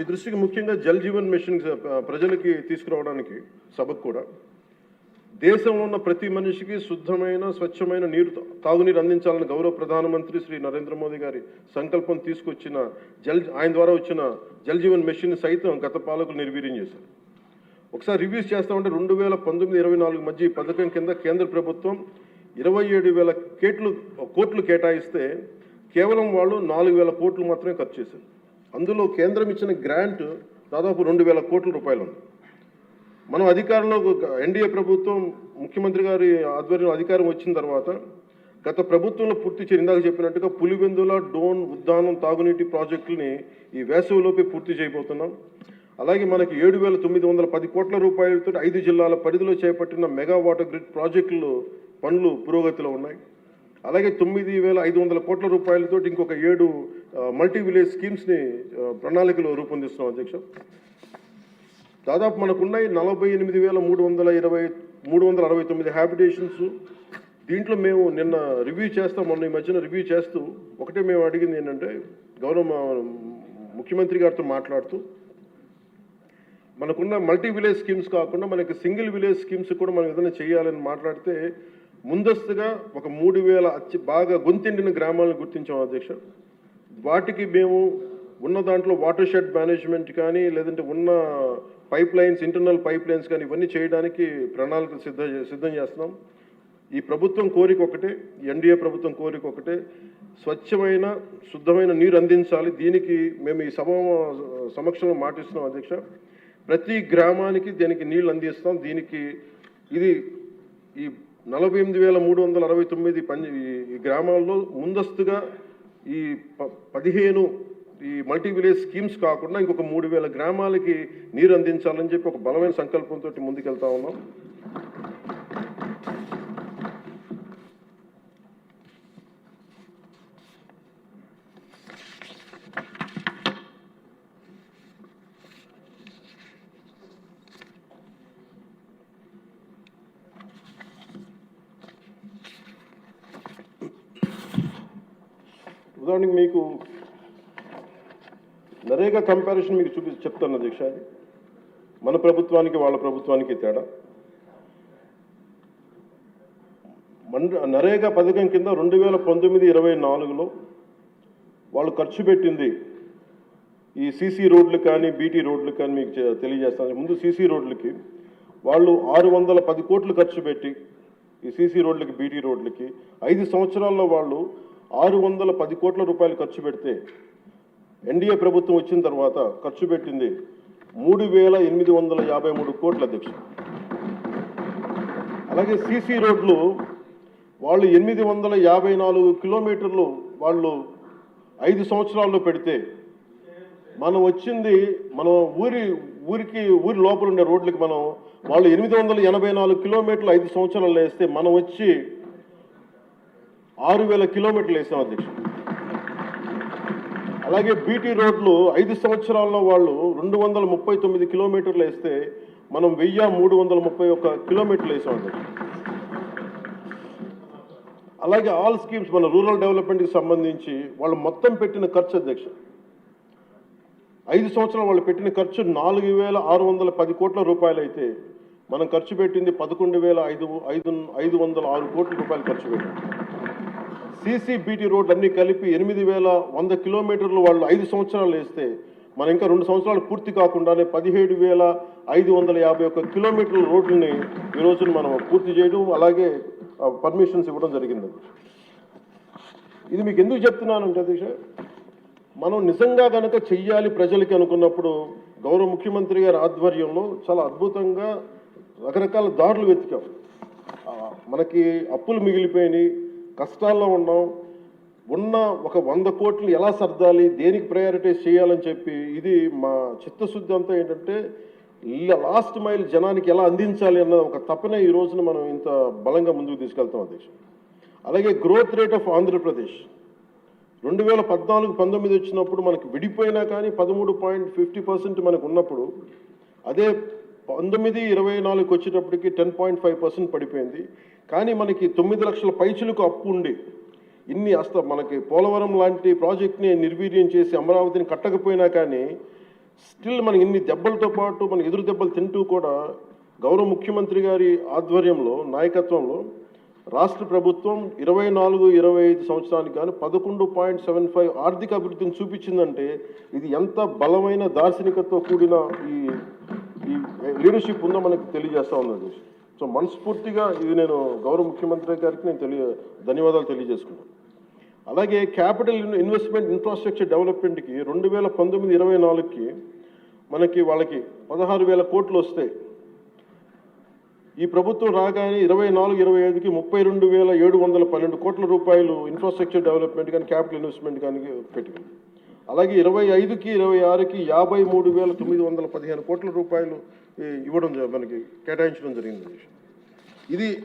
మీ దృష్టికి ముఖ్యంగా జల్ జీవన్ మిషన్ ప్రజలకి తీసుకురావడానికి సభకు కూడా దేశంలో ఉన్న ప్రతి మనిషికి శుద్ధమైన స్వచ్ఛమైన తాగునీరు అందించాలని గౌరవ ప్రధానమంత్రి శ్రీ నరేంద్ర మోదీ గారి సంకల్పం తీసుకొచ్చిన ఆయన ద్వారా వచ్చిన జల్ జీవన్ మిషన్ సైతం గత పాలకులు నిర్వీర్యం చేశారు. ఒకసారి రివ్యూస్ చేస్తామంటే 2019-24 మధ్య ఈ పథకం కింద కేంద్ర ప్రభుత్వం 27,000 కోట్లు కేటాయిస్తే కేవలం వాళ్ళు 4,000 కోట్లు మాత్రమే ఖర్చు చేశారు. అందులో కేంద్రం ఇచ్చిన గ్రాంట్ దాదాపు 2,000 కోట్ల రూపాయలు ఉంది. మనం అధికారంలో ఎన్డీఏ ప్రభుత్వం ముఖ్యమంత్రి గారి ఆధ్వర్యంలో అధికారం వచ్చిన తర్వాత గత ప్రభుత్వంలో పూర్తి చేసి ఇందాక చెప్పినట్టుగా పులివెందుల, డోన్, ఉద్దానం తాగునీటి ప్రాజెక్టులని ఈ వేసవిలోపే పూర్తి చేయబోతున్నాం. అలాగే మనకి 7,910 కోట్ల రూపాయలతో 5 జిల్లాల పరిధిలో చేపట్టిన మెగా వాటర్ గ్రిడ్ ప్రాజెక్టులు పనులు పురోగతిలో ఉన్నాయి. అలాగే 9,500 కోట్ల రూపాయలతో ఇంకొక 7 మల్టీ విలేజ్ స్కీమ్స్ని ప్రణాళికలు రూపొందిస్తున్నాం అధ్యక్ష. దాదాపు మనకున్నాయి 48,369 హ్యాబిటేషన్స్. దీంట్లో మేము నిన్న రివ్యూ చేస్తాం, మొన్న ఈ మధ్యన రివ్యూ చేస్తూ ఒకటే మేము అడిగింది ఏంటంటే గౌరవ ముఖ్యమంత్రి గారితో మాట్లాడుతూ మనకున్న మల్టీ విలేజ్ స్కీమ్స్ కాకుండా మనకి సింగిల్ విలేజ్ స్కీమ్స్ కూడా మనం ఏదైనా చేయాలని మాట్లాడితే ముందస్తుగా ఒక 3,000 బాగా గొంతెండిన గ్రామాలను గుర్తించాం అధ్యక్ష. వాటికి మేము ఉన్న దాంట్లో వాటర్ షెడ్ మేనేజ్మెంట్ కానీ లేదంటే ఉన్న pipe lines, internal pipe lines కానీ ఇవన్నీ చేయడానికి ప్రణాళికలు సిద్ధం చేస్తున్నాం. ఈ ప్రభుత్వం కోరిక ఒకటే, ఎన్డీఏ ప్రభుత్వం కోరిక ఒకటే, స్వచ్ఛమైన శుద్ధమైన నీరు అందించాలి. దీనికి మేము ఈ సభ సమక్షంలో మాటిస్తున్నాం అధ్యక్ష. ప్రతి గ్రామానికి దీనికి నీళ్ళు అందిస్తాం. దీనికి ఇది ఈ 48,369 ఈ గ్రామాల్లో ముందస్తుగా ఈ 15 ఈ మల్టీ విలేజ్ స్కీమ్స్ కాకుండా ఇంకొక 3,000 గ్రామాలకి నీరు అందించాలని చెప్పి ఒక బలమైన సంకల్పంతో ముందుకెళ్తా ఉన్నాం. ఉదాహరణకి మీకు నరేగా కంపారిజన్ మీకు చెప్తాను అధ్యక్ష. అది మన ప్రభుత్వానికి వాళ్ళ ప్రభుత్వానికి తేడా. నరేగా పథకం కింద 2019-24లో వాళ్ళు ఖర్చు పెట్టింది ఈ సీసీ రోడ్లు కానీ బీటీ రోడ్లు కానీ మీకు తెలియజేస్తాను. ముందు సీసీ రోడ్లకి వాళ్ళు 610 కోట్లు ఖర్చు పెట్టి ఈ సీసీ రోడ్లకి బీటీ రోడ్లకి 5 సంవత్సరాల్లో వాళ్ళు 610 కోట్ల రూపాయలు ఖర్చు పెడితే ఎన్డీఏ ప్రభుత్వం వచ్చిన తర్వాత ఖర్చు పెట్టింది 3,853 కోట్ల అధ్యక్ష. అలాగే సీసీ రోడ్లు వాళ్ళు 854 కిలోమీటర్లు వాళ్ళు 5 సంవత్సరాల్లో పెడితే మనం వచ్చింది ఊరి లోపల ఉండే రోడ్లకి వాళ్ళు 884 కిలోమీటర్లు 5 సంవత్సరాల్లో వేస్తే మనం వచ్చి 6,000 కిలోమీటర్లు వేసాం అధ్యక్ష. అలాగే బీటీ రోడ్లు 5 సంవత్సరాల్లో వాళ్ళు 239 కిలోమీటర్లు వేస్తే మనం 1,331 కిలోమీటర్లు వేసాం అధ్యక్ష. అలాగే ఆల్ స్కీమ్స్ మన రూరల్ డెవలప్మెంట్కి సంబంధించి వాళ్ళు మొత్తం పెట్టిన ఖర్చు అధ్యక్ష 5 సంవత్సరాలు వాళ్ళు పెట్టిన ఖర్చు 4,610 కోట్ల రూపాయలు అయితే మనం ఖర్చు పెట్టింది 11,506 కోట్ల రూపాయలు ఖర్చు పెట్టాం. సీసీ బీటీ రోడ్లు అన్నీ కలిపి 8,100 కిలోమీటర్లు వాళ్ళు 5 సంవత్సరాలు వేస్తే మనం ఇంకా 2 సంవత్సరాలు పూర్తి కాకుండానే 17,551 కిలోమీటర్ల రోడ్లని ఈ రోజున మనం పూర్తి చేయడం, అలాగే పర్మిషన్స్ ఇవ్వడం జరిగింది. ఇది మీకు ఎందుకు చెప్తున్నానంటే అధ్యక్ష, మనం నిజంగా కనుక చెయ్యాలి ప్రజలకి అనుకున్నప్పుడు గౌరవ ముఖ్యమంత్రి గారి ఆధ్వర్యంలో చాలా అద్భుతంగా రకరకాల దారులు వెతికాం. మనకి అప్పులు మిగిలిపోయినాయి, కష్టాల్లో ఉన్నాం, ఉన్న ఒక 100 కోట్లు ఎలా సర్దాలి, దేనికి ప్రయారిటైజ్ చేయాలని చెప్పి ఇది మా చిత్తశుద్ధి అంతా ఏంటంటే లాస్ట్ మైల్ జనానికి ఎలా అందించాలి అన్న ఒక తపన ఈ రోజున మనం ఇంత బలంగా ముందుకు తీసుకెళ్తాం అధ్యక్ష. అలాగే గ్రోత్ రేట్ ఆఫ్ ఆంధ్రప్రదేశ్ 2014-19 వచ్చినప్పుడు మనకి విడిపోయినా కానీ 13.50% మనకు ఉన్నప్పుడు, అదే 19-24 వచ్చేటప్పటికి 10.5% పడిపోయింది. కానీ మనకి 9 లక్షల పైచులకు అప్పు ఉండి మనకి పోలవరం లాంటి ప్రాజెక్ట్ని నిర్వీర్యం చేసి అమరావతిని కట్టకపోయినా కానీ స్టిల్ మనకి ఇన్ని దెబ్బలతో పాటు మన ఎదురు దెబ్బలు తింటూ కూడా గౌరవ ముఖ్యమంత్రి గారి ఆధ్వర్యంలో నాయకత్వంలో రాష్ట్ర ప్రభుత్వం 24-25 సంవత్సరానికి కానీ 11.75 ఆర్థిక అభివృద్ధిని చూపించిందంటే ఇది ఎంత బలమైన దార్శనికతతో కూడిన ఈ లీడర్షిప్ ఉందో మనకు తెలియజేస్తా ఉన్నది. సో మనస్ఫూర్తిగా ఇది నేను గౌరవ ముఖ్యమంత్రి గారికి నేను ధన్యవాదాలు తెలియజేసుకున్నాను. అలాగే క్యాపిటల్ ఇన్వెస్ట్మెంట్ ఇన్ఫ్రాస్ట్రక్చర్ డెవలప్మెంట్కి 2019-24కి మనకి వాళ్ళకి 16,000 కోట్లు వస్తాయి. ఈ ప్రభుత్వం రాగానే 24-25కి 32,712 కోట్ల రూపాయలు ఇన్ఫ్రాస్ట్రక్చర్ డెవలప్మెంట్ కానీ క్యాపిటల్ ఇన్వెస్ట్మెంట్ కానీ పెట్టుకుంది. అలాగే 25-26కి 53,915 కోట్ల రూపాయలు ఇవ్వడం మనకి కేటాయించడం జరిగింది. ఇది